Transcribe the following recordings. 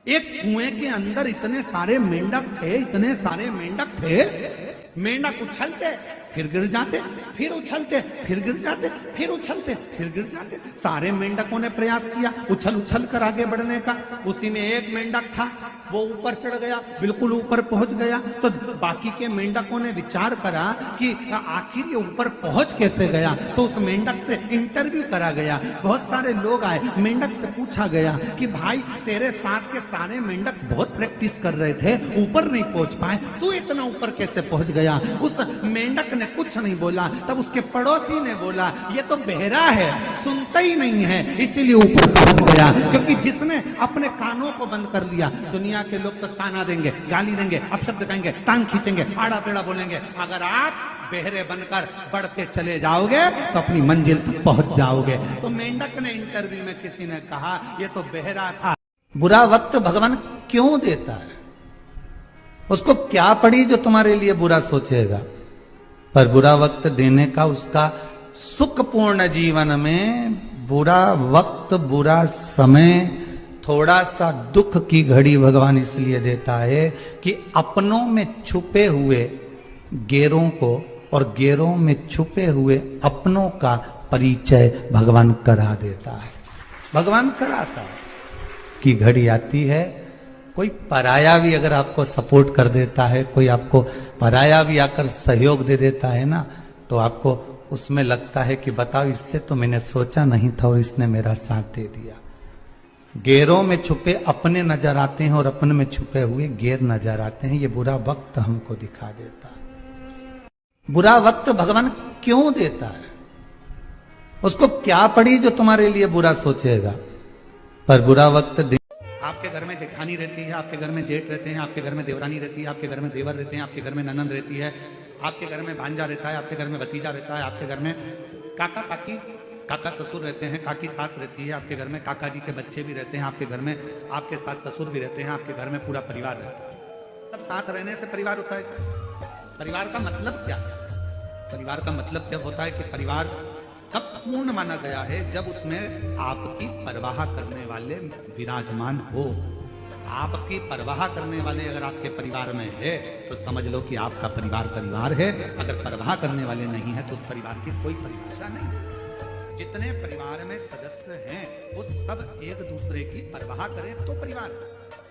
एक कुएं के अंदर इतने सारे मेंढक थे, इतने सारे मेंढक थे। मेंढक उछलते फिर गिर जाते, फिर उछलते फिर गिर जाते, फिर उछलते फिर गिर जाते। सारे मेंढकों ने प्रयास किया उछल उछल कर आगे बढ़ने का। उसी में एक मेंढक था, वो ऊपर चढ़ गया, बिल्कुल ऊपर पहुंच गया। तो बाकी के मेंढकों ने विचार करा कि आखिर ये ऊपर पहुंच कैसे गया। तो उस मेंढक से इंटरव्यू करा गया। बहुत सारे लोग आए, मेंढक से पूछा गया कि भाई तेरे साथ के सारे मेंढक बहुत प्रैक्टिस कर रहे थे, ऊपर नहीं पहुंच पाए, तू इतना ऊपर कैसे पहुंच गया। उस मेंढक ने कुछ नहीं बोला। तब उसके पड़ोसी ने बोला ये तो बहरा है, सुनता ही नहीं है, इसीलिए ऊपर पहुंच गया। क्योंकि जिसने अपने कानों को बंद कर लिया, दुनिया के लोग तो ताना देंगे, गाली देंगे, अपशब्द कहेंगे, टांग खींचेंगे, आड़ा टेढ़ा बोलेंगे। अगर आप बहरे बनकर बढ़ते चले जाओगे तो अपनी मंजिल तक पहुंच जाओगे। तो मेंढक ने इंटरव्यू में किसी ने कहा ये तो बहरा था। बुरा वक्त भगवान क्यों देता है? उसको क्या पड़ी जो तुम्हारे लिए बुरा सोचेगा? पर बुरा वक्त देने का उसका सुखपूर्ण जीवन में बुरा वक्त, बुरा समय, थोड़ा सा दुख की घड़ी भगवान इसलिए देता है कि अपनों में छुपे हुए गैरों को और गैरों में छुपे हुए अपनों का परिचय भगवान करा देता है। भगवान कराता है कि घड़ी आती है, कोई पराया भी अगर आपको सपोर्ट कर देता है, कोई आपको पराया भी आकर सहयोग दे देता है ना, तो आपको उसमें लगता है कि बताओ इससे तो मैंने सोचा नहीं था और इसने मेरा साथ दे दिया। गैरों में छुपे अपने नजर आते हैं और अपने में छुपे हुए गैर नजर आते हैं। ये बुरा वक्त हमको दिखा देता है। बुरा वक्त भगवान क्यों देता है? उसको क्या पड़ी जो तुम्हारे लिए बुरा सोचेगा? पर बुरा वक्त आपके घर में जेठानी रहती है, आपके घर में जेठ रहते हैं, आपके घर में देवरानी रहती है, आपके घर में देवर रहते हैं, आपके घर में ननंद रहती है, आपके घर में भांजा रहता है, आपके घर में भतीजा रहता है, आपके घर में काका काकी, काका ससुर रहते हैं, काकी सास रहती है, आपके घर में काका जी के बच्चे भी रहते हैं, आपके घर में आपके सास ससुर भी रहते हैं, आपके घर में पूरा परिवार रहता है। सब साथ रहने से परिवार होता है। परिवार का मतलब क्या है? परिवार का मतलब क्या होता है कि परिवार तब पूर्ण माना गया है जब उसमें आपकी परवाह करने वाले विराजमान हो। आपकी परवाह करने वाले अगर आपके परिवार में है तो समझ लो कि आपका परिवार परिवार है। अगर परवाह करने वाले नहीं है तो उस परिवार की कोई परिभाषा नहीं। जितने परिवार में सदस्य हैं वो सब एक दूसरे की परवाह करें तो परिवार।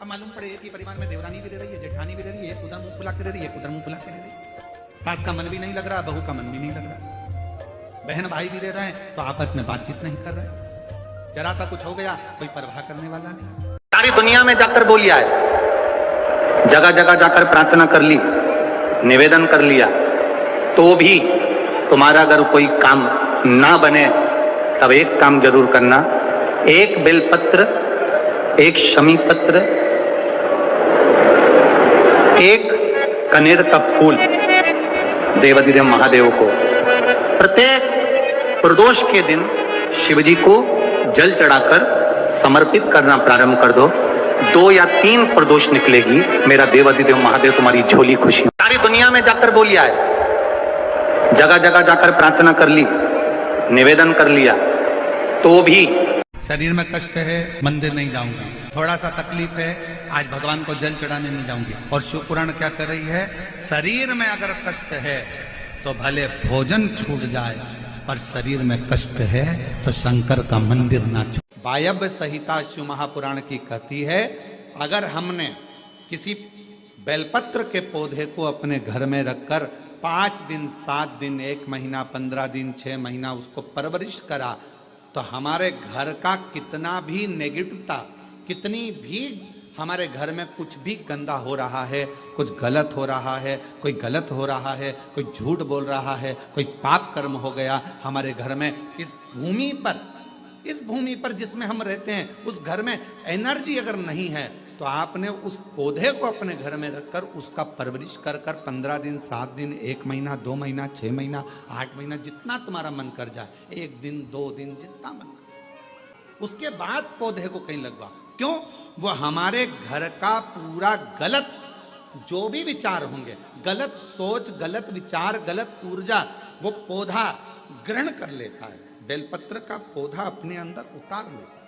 अब मालूम पड़े कि परिवार में देवरानी भी रह रही है, जेठानी भी रह रही है, उधर मुंह फुला के रह रही है, उधर मुंह फुला के रह रही है, सास का मन भी नहीं लग रहा, बहू का मन भी नहीं लग रहा, बहन भाई भी दे रहे हैं तो आपस में बातचीत नहीं कर रहे। जरा सा कुछ हो गया कोई परवाह करने वाला नहीं। सारी दुनिया में जाकर बोल आए, जगह जगह जाकर प्रार्थना कर ली, निवेदन कर लिया, तो भी तुम्हारा अगर कोई काम ना बने तब एक काम जरूर करना, एक बेलपत्र, एक शमी पत्र, एक कनेर का फूल देवाधिदेव महादेव को प्रत्येक प्रदोष के दिन शिवजी को जल चढ़ाकर समर्पित करना प्रारंभ कर दो। 2 या 3 प्रदोष निकलेगी, मेरा देवाधिदेव महादेव तुम्हारी झोली खुशी। सारी दुनिया में जाकर बोल आए, जगह जगह जाकर प्रार्थना कर ली, निवेदन कर लिया, तो भी शरीर में कष्ट है, मंदिर नहीं जाऊंगी, थोड़ा सा तकलीफ है, आज भगवान को जल चढ़ाने नहीं जाऊंगी। और शिव पुराण क्या कर रही है? शरीर में अगर कष्ट है तो भले भोजन छूट जाए, पर शरीर में कष्ट है तो शंकर का मंदिर ना छूटे। वायव्य संहिता शिव महापुराण की कहती है, अगर हमने किसी बेलपत्र के पौधे को अपने घर में रखकर 5 दिन, 7 दिन, 1 महीना, 15 दिन, 6 महीना उसको परवरिश करा, तो हमारे घर का कितना भी नेगेटिवता, कितनी भी हमारे घर में कुछ भी गंदा हो रहा है, कुछ गलत हो रहा है, कोई गलत हो रहा है, कोई झूठ बोल रहा है, कोई पाप कर्म हो गया हमारे घर में, इस भूमि पर जिसमें हम रहते हैं, उस घर में एनर्जी अगर नहीं है, तो आपने उस पौधे को अपने घर में रखकर उसका परवरिश कर 15 दिन, 7 दिन, 1 महीना, 2 महीना, 6 महीना, 8 महीना, जितना तुम्हारा मन कर जाए, 1 दिन, 2 दिन, जितना मन कर, उसके बाद पौधे को कहीं लगवा। क्यों? वो हमारे घर का पूरा गलत जो भी विचार होंगे, गलत सोच, गलत विचार, गलत ऊर्जा, वो पौधा ग्रहण कर लेता है। बेलपत्र का पौधा अपने अंदर उतार लेता है।